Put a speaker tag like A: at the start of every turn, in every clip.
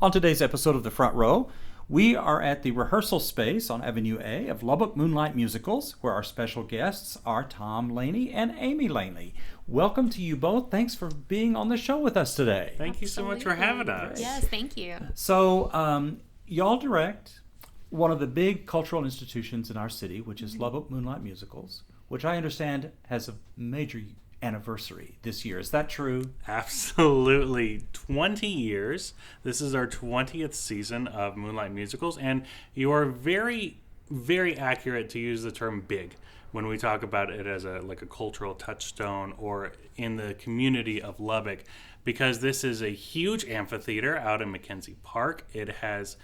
A: On today's episode of The Front Row, we are at the rehearsal space on Avenue A of Lubbock Moonlight Musicals, where our special guests are Tom Laney and Amy Laney. Welcome to you both. Thanks for being on the show with us today.
B: Thank you so much for having us.
C: Yes, thank you.
A: So, y'all direct one of the big cultural institutions in our city, which is Lubbock Moonlight Musicals, which I understand has a major anniversary this year. Is that true?
B: Absolutely. 20 years. This is our 20th season of Moonlight Musicals, and you are very, very accurate to use the term big when we talk about it as a cultural touchstone or in the community of Lubbock, because this is a huge amphitheater out in Mackenzie Park. It has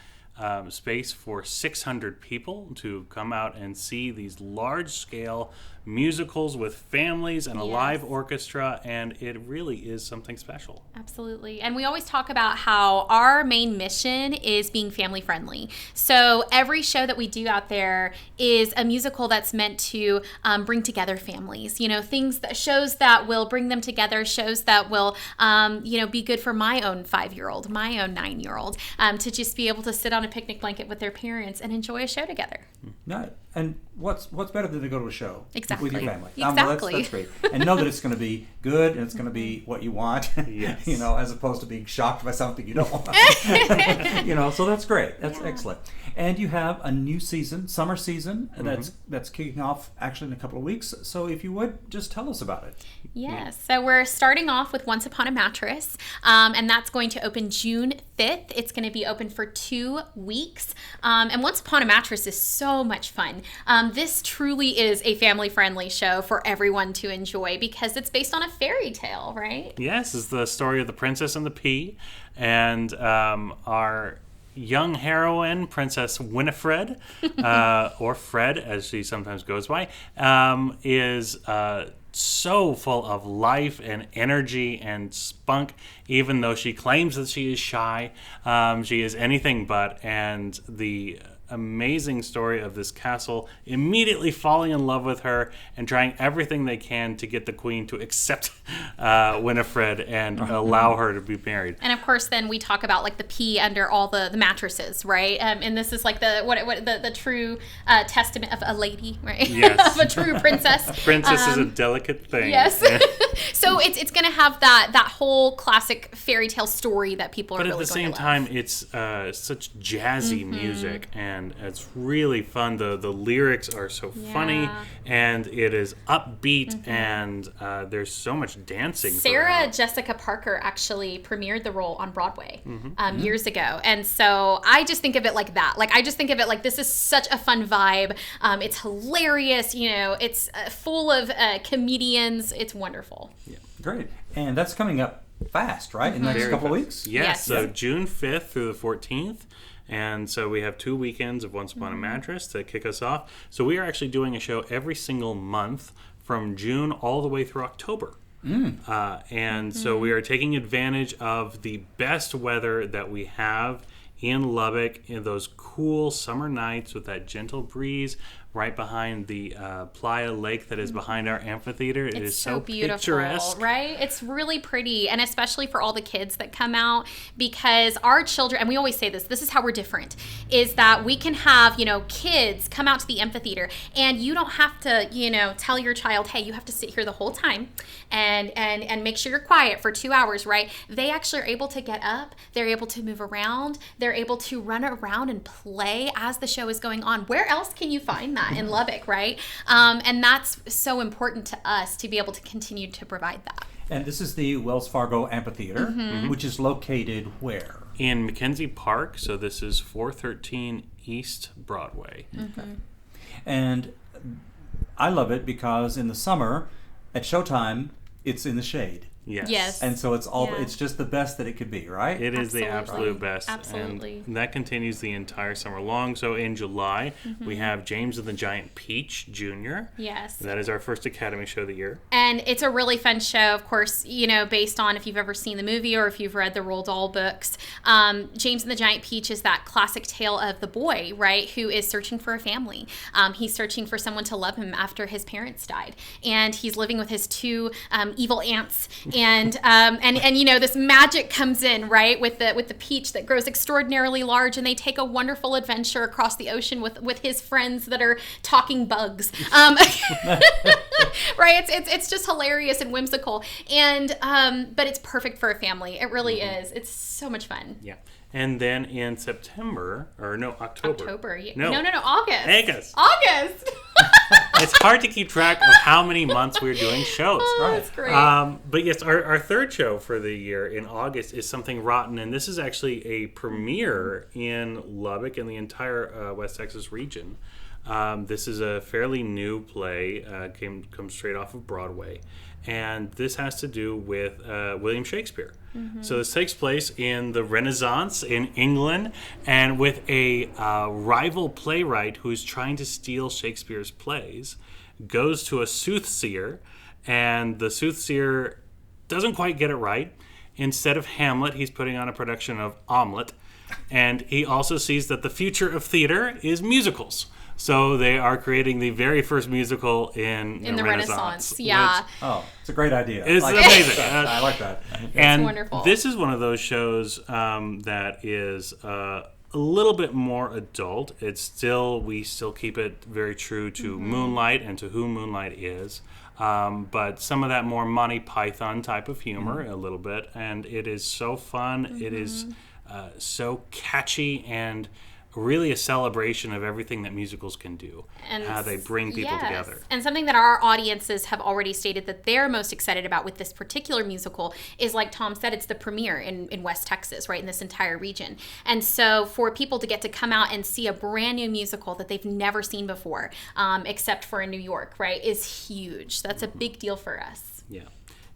B: space for 600 people to come out and see these large-scale musicals with families and a live orchestra, and it really is something special.
C: Absolutely. And we always talk about how our main mission is being family friendly. So every show that we do out there is a musical that's meant to bring together families, shows that will bring them together, shows that will be good for my own 5-year-old, my own 9-year-old, to just be able to sit on a picnic blanket with their parents and enjoy a show together.
A: Yeah. And what's better than to go to a show with your family?
C: Exactly.
A: That's great. And know that it's going to be good and it's going to be what you want,
B: yes.
A: As opposed to being shocked by something you don't want. So that's great. That's excellent. And you have a new season, summer season, that's kicking off actually in a couple of weeks. So if you would, just tell us about it.
C: Yes. So we're starting off with Once Upon a Mattress, and that's going to open June 5th. It's going to be open for 2 weeks. And Once Upon a Mattress is so much fun. This truly is a family-friendly show for everyone to enjoy because it's based on a fairy tale, right?
B: Yes, it's the story of the Princess and the Pea, and our young heroine, Princess Winifred, or Fred, as she sometimes goes by, is so full of life and energy and spunk, even though she claims that she is shy. She is anything but, and the amazing story of this castle immediately falling in love with her and trying everything they can to get the queen to accept Winifred and allow her to be married.
C: And of course, then we talk about the pea under all the mattresses, right? And this is the true testament of a lady, right?
B: Yes.
C: Of a true princess.
B: Princess is a delicate thing.
C: Yes. So it's going to have that whole classic fairy tale story that people are really going to love.
B: But at the same time, it's such jazzy music, and it's really fun. The lyrics are so funny, and it is upbeat, and there's so much dancing.
C: Sarah Jessica Parker actually premiered the role on Broadway years ago, and so I just think of it like that. I just think of it like this is such a fun vibe. It's hilarious. It's full of comedians. It's wonderful.
A: Yeah, great. And that's coming up fast, right? In the next couple of weeks?
B: Yes. So June 5th through the 14th. And so we have 2 weekends of Once Upon a Mattress to kick us off. So we are actually doing a show every single month from June all the way through October. So we are taking advantage of the best weather that we have in Lubbock, in those cool summer nights with that gentle breeze right behind the Playa Lake that is behind our amphitheater. It is so
C: beautiful,
B: picturesque.
C: Right? It's really pretty, and especially for all the kids that come out, because our children, and we always say this is how we're different, is that we can have, kids come out to the amphitheater, and you don't have to, tell your child, hey, you have to sit here the whole time and make sure you're quiet for 2 hours, right? They actually are able to get up, they're able to move around, they're able to run around and play as the show is going on. Where else can you find that in Lubbock, right? And that's so important to us to be able to continue to provide that.
A: And this is the Wells Fargo Amphitheater, which is located where?
B: In Mackenzie Park. So this is 413 East Broadway.
A: Okay. And I love it because in the summer, at showtime, it's in the shade.
B: Yes.
A: And so it's just the best that it could be, right?
B: It is the absolute best.
C: Absolutely.
B: And that continues the entire summer long. So in July, we have James and the Giant Peach Jr.
C: Yes.
B: That is our first Academy show of the year.
C: And it's a really fun show, of course, based on if you've ever seen the movie or if you've read the Roald Dahl books. James and the Giant Peach is that classic tale of the boy, right, who is searching for a family. He's searching for someone to love him after his parents died. And he's living with his 2 evil aunts and you know, this magic comes in, right, with the peach that grows extraordinarily large, and they take a wonderful adventure across the ocean with his friends that are talking bugs. Right? It's just hilarious and whimsical, and but it's perfect for a family. It really is. It's so much fun.
B: Yeah. And then in September, or no, October.
C: Yeah.
B: No,
C: August.
B: It's hard to keep track of how many months we're doing shows.
C: Oh, that's great.
B: But yes, our third show for the year in August is Something Rotten, and this is actually a premiere in Lubbock and the entire West Texas region. This is a fairly new play, comes straight off of Broadway, and this has to do with William Shakespeare. So this takes place in the Renaissance in England, and with a rival playwright who's trying to steal Shakespeare's plays, goes to a soothsayer, and the soothsayer doesn't quite get it right. Instead of Hamlet, he's putting on a production of Omelette, and he also sees that the future of theater is musicals. So they are creating the very first musical in the Renaissance.
C: Yeah.
A: It's a great idea.
B: It's amazing.
A: I like that.
B: And
C: wonderful.
B: This is one of those shows that is a little bit more adult. We still keep it very true to Moonlight and to who Moonlight is. But some of that more Monty Python type of humor, a little bit. And it is so fun. It is so catchy and really a celebration of everything that musicals can do, and how they bring people together.
C: And something that our audiences have already stated that they're most excited about with this particular musical is, like Tom said, it's the premiere in West Texas, right, in this entire region. And so for people to get to come out and see a brand new musical that they've never seen before, except for in New York, right, is huge. That's a big deal for us.
B: Yeah.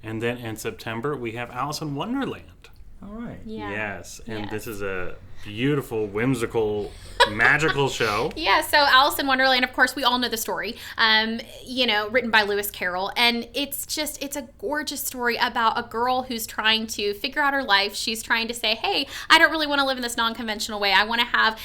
B: And then in September, we have Alice in Wonderland.
A: All right.
C: Yeah.
B: Yes. And this is a beautiful, whimsical, magical show.
C: Yeah, so Alice in Wonderland, of course, we all know the story, written by Lewis Carroll. And it's a gorgeous story about a girl who's trying to figure out her life. She's trying to say, hey, I don't really want to live in this non-conventional way. I want to have,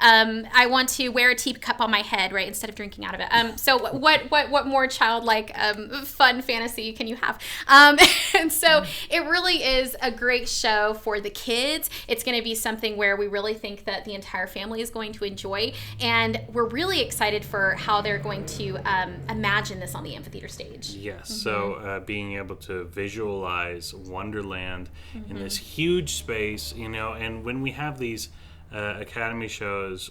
C: I want to wear a teacup on my head, right, instead of drinking out of it. So what more childlike, fun fantasy can you have? And so it really is a great show for the kids. It's going to be something where we really think that the entire family is going to enjoy, and we're really excited for how they're going to imagine this on the amphitheater stage.
B: Yes, so being able to visualize Wonderland in this huge space, and when we have these Academy shows,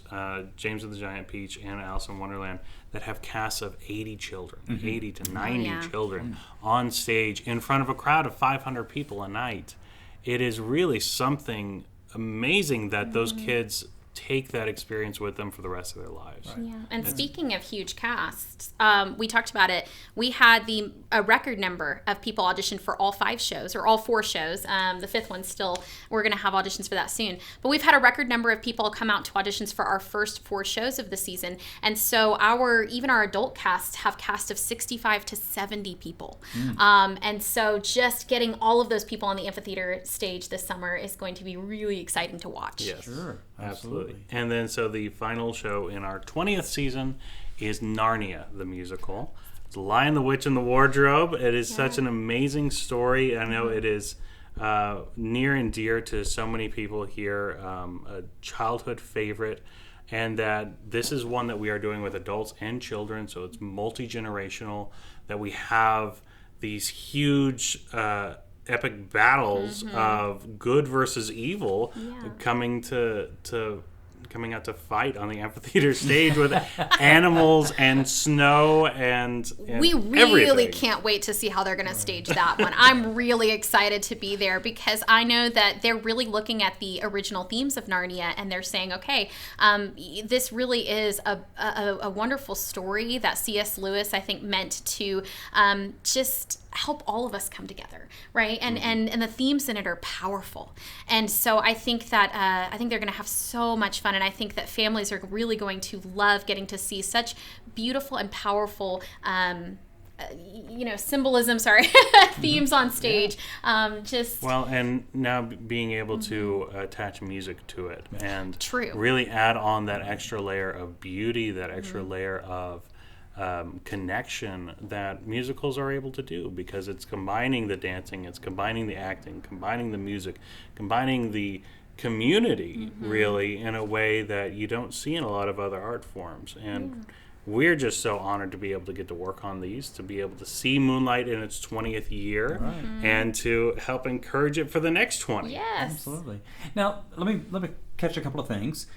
B: James and the Giant Peach and Alice in Wonderland, that have casts of 80 children, 80 to 90 children on stage in front of a crowd of 500 people a night, it is really something amazing that those kids take that experience with them for the rest of their lives.
C: Right. Yeah, and speaking of huge casts, we talked about it. We had a record number of people audition for all 5 shows, or all 4 shows. The 5th one still, we're going to have auditions for that soon. But we've had a record number of people come out to auditions for our first 4 shows of the season. And so even our adult casts have cast of 65 to 70 people. And so just getting all of those people on the amphitheater stage this summer is going to be really exciting to watch.
B: Yes,
A: sure,
B: absolutely. And then so the final show in our 20th season is Narnia, the musical. It's Lion, the Witch, and the Wardrobe. It is such an amazing story. I know it is near and dear to so many people here, a childhood favorite, and that this is one that we are doing with adults and children, so it's multi-generational, that we have these huge epic battles of good versus evil coming out to fight on the amphitheater stage with animals and snow and
C: we really
B: everything.
C: Can't wait to see how they're going to stage that one. I'm really excited to be there because I know that they're really looking at the original themes of Narnia, and they're saying, okay, this really is a wonderful story that C.S. Lewis, I think, meant to just help all of us come together, right? And the themes in it are powerful. And so I think that they're going to have so much fun, and I think that families are really going to love getting to see such beautiful and powerful symbolism, themes on stage.
B: And now being able to attach music to it and
C: True.
B: really add on that extra layer of beauty, that extra layer of connection that musicals are able to do, because it's combining the dancing, it's combining the acting, combining the music, combining the community, really, in a way that you don't see in a lot of other art forms. And we're just so honored to be able to get to work on these, to be able to see Moonlight in its 20th year, and to help encourage it for the next 20.
C: Yes.
A: Absolutely. Now, let me catch a couple of things.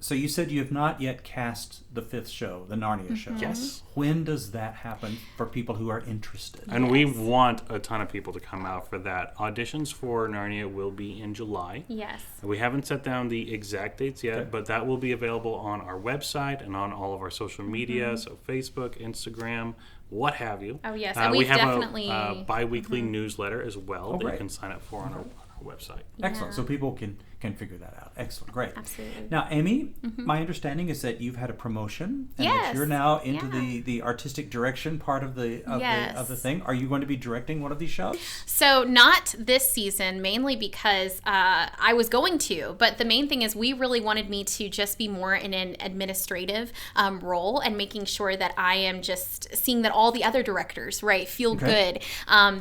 A: So you said you have not yet cast the 5th show, the Narnia show.
B: Yes.
A: When does that happen for people who are interested?
B: And we want a ton of people to come out for that. Auditions for Narnia will be in July.
C: Yes.
B: We haven't set down the exact dates yet,
A: Okay.
B: but that will be available on our website and on all of our social media, so Facebook, Instagram, what have you.
C: Oh, yes. And we've
B: we have
C: definitely...
B: a bi-weekly newsletter as well that
A: great.
B: you can sign up for on our website.
A: Excellent.
C: Yeah.
A: So people can figure that out. Excellent. Great.
C: Absolutely.
A: Now, Amy, my understanding is that you've had a promotion and that
C: Yes.
A: you're now into
C: Yeah.
A: the artistic direction part of the
C: Yes.
A: of the thing. Are you going to be directing one of these shows?
C: So not this season, mainly because I was going to, but the main thing is we really wanted me to just be more in an administrative role and making sure that I am just seeing that all the other directors, feel good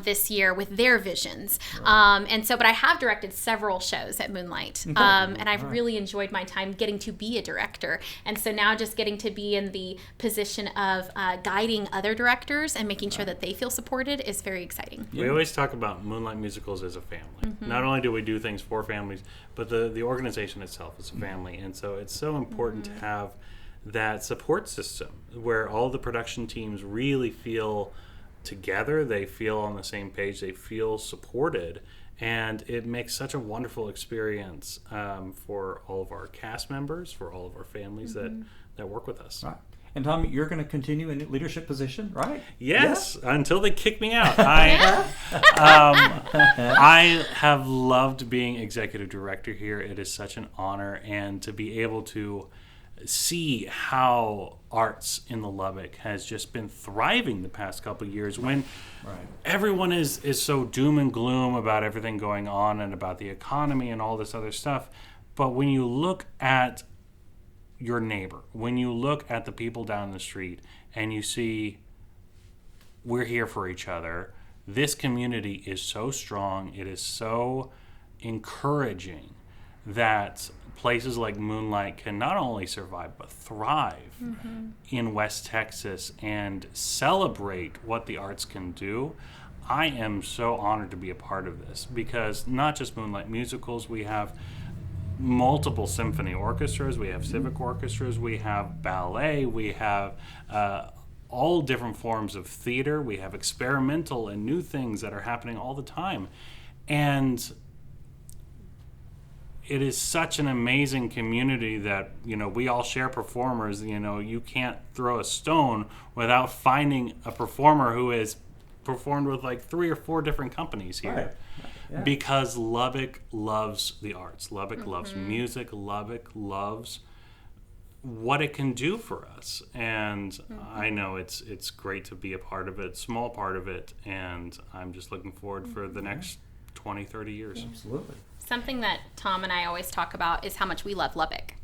C: this year with their visions. And so, but I have directed several shows at Moonlight, and I've really enjoyed my time getting to be a director. And so now just getting to be in the position of guiding other directors and making sure that they feel supported is very exciting.
B: We always talk about Moonlight Musicals as a family. Not only do we do things for families, but the organization itself is a family. And so it's so important to have that support system where all the production teams really feel together, they feel on the same page, they feel supported. And it makes such a wonderful experience for all of our cast members, for all of our families that work with us.
A: Right. And Tom, you're going to continue in a leadership position, right?
B: Yes, until they kick me out. I have loved being executive director here. It is such an honor, and to be able to see how arts in the Lubbock has just been thriving the past couple of years when everyone is so doom and gloom about everything going on and about the economy and all this other stuff. But when you look at your neighbor, when you look at the people down the street and you see we're here for each other, this community is so strong, it is so encouraging that places like Moonlight can not only survive but thrive in West Texas and celebrate what the arts can do. I am so honored to be a part of this, because not just Moonlight Musicals, we have multiple symphony orchestras, we have civic orchestras, we have ballet, we have all different forms of theater, we have experimental and new things that are happening all the time. And it is such an amazing community that, we all share performers. You can't throw a stone without finding a performer who has performed with like 3 or 4 different companies here.
A: Right. Yeah.
B: Because Lubbock loves the arts. Lubbock loves music. Lubbock loves what it can do for us. And I know it's great to be a part of it, small part of it, and I'm just looking forward for the next 20, 30 years.
A: Absolutely.
C: Something that Tom and I always talk about is how much we love Lubbock.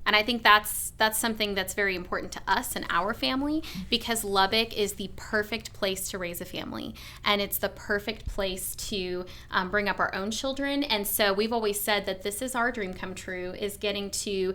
C: And I think that's something that's very important to us and our family, because Lubbock is the perfect place to raise a family. And it's the perfect place to bring up our own children. And so we've always said that this is our dream come true, is getting to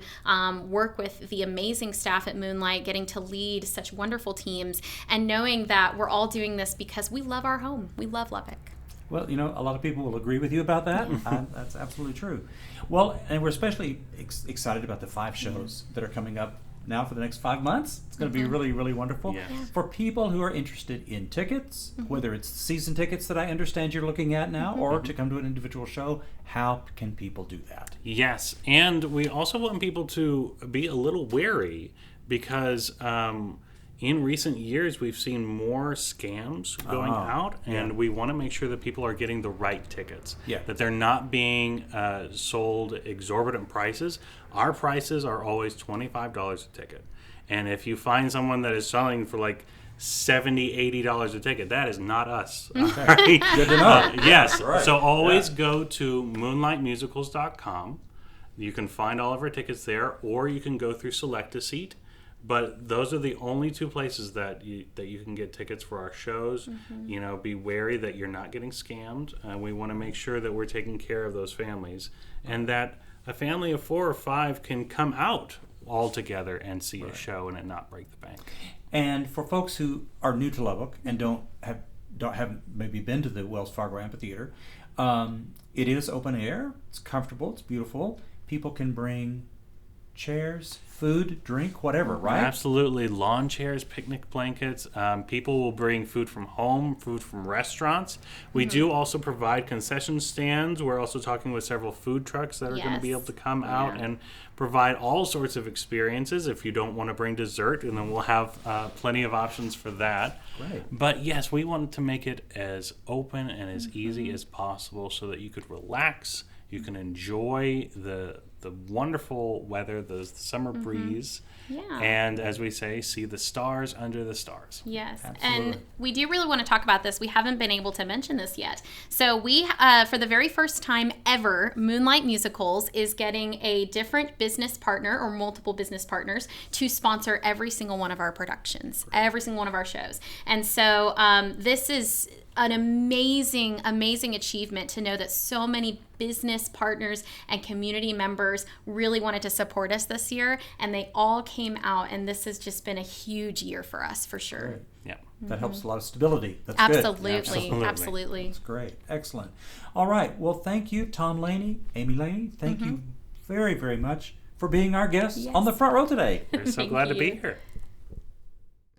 C: work with the amazing staff at Moonlight, getting to lead such wonderful teams, and knowing that we're all doing this because we love our home. We love Lubbock.
A: Well, a lot of people will agree with you about that. That's absolutely true. Well, and we're especially excited about the 5 shows that are coming up now for the next 5 months. It's going to be really, really wonderful.
B: Yeah.
A: For people who are interested in tickets, whether it's season tickets that I understand you're looking at now, or to come to an individual show, how can people do that?
B: Yes, and we also want people to be a little wary, because in recent years, we've seen more scams going out, and we want to make sure that people are getting the right tickets, that they're not being sold exorbitant prices. Our prices are always $25 a ticket. And if you find someone that is selling for like $70, $80 a ticket, that is not us. Right?
A: Good to know.
B: Yes,
A: Right.
B: so always go to moonlightmusicals.com. You can find all of our tickets there, or you can go through Select a Seat. But those are the only two places that you can get tickets for our shows. You know, be wary that you're not getting scammed. We want to make sure that we're taking care of those families, and that a family of 4 or 5 can come out all together and see a show and it not break the bank.
A: And for folks who are new to Lubbock and don't have maybe been to the Wells Fargo Amphitheater, it is open air. It's comfortable. It's beautiful. People can bring chairs, food, drink, whatever, right?
B: Absolutely. Lawn chairs, picnic blankets. People will bring food from home, food from restaurants. We do also provide concession stands. We're also talking with several food trucks that are going to be able to come out and provide all sorts of experiences. If you don't want to bring dessert, and then we'll have plenty of options for that.
A: Right.
B: But yes, we wanted to make it as open and as easy as possible so that you could relax, you can enjoy the wonderful weather, the summer breeze, and as we say, see the stars under the stars.
C: Yes,
A: Absolutely.
C: and we do really want to talk about this. We haven't been able to mention this yet. So we, for the very first time ever, Moonlight Musicals is getting a different business partner or multiple business partners to sponsor every single one of our productions, every single one of our shows. And so this is an amazing achievement to know that so many business partners and community members really wanted to support us this year, and they all came out, and this has just been a huge year for us, for sure.
A: Great.
B: Yeah.
A: That helps a lot of stability. That's
C: Absolutely.
A: good.
C: Absolutely.
A: That's great. Excellent. All right. Well, thank you, Tom Laney, Amy Laney. Thank you very, very much for being our guests on the front row today.
B: We're so
C: Thank
B: glad to be
C: you.
B: here.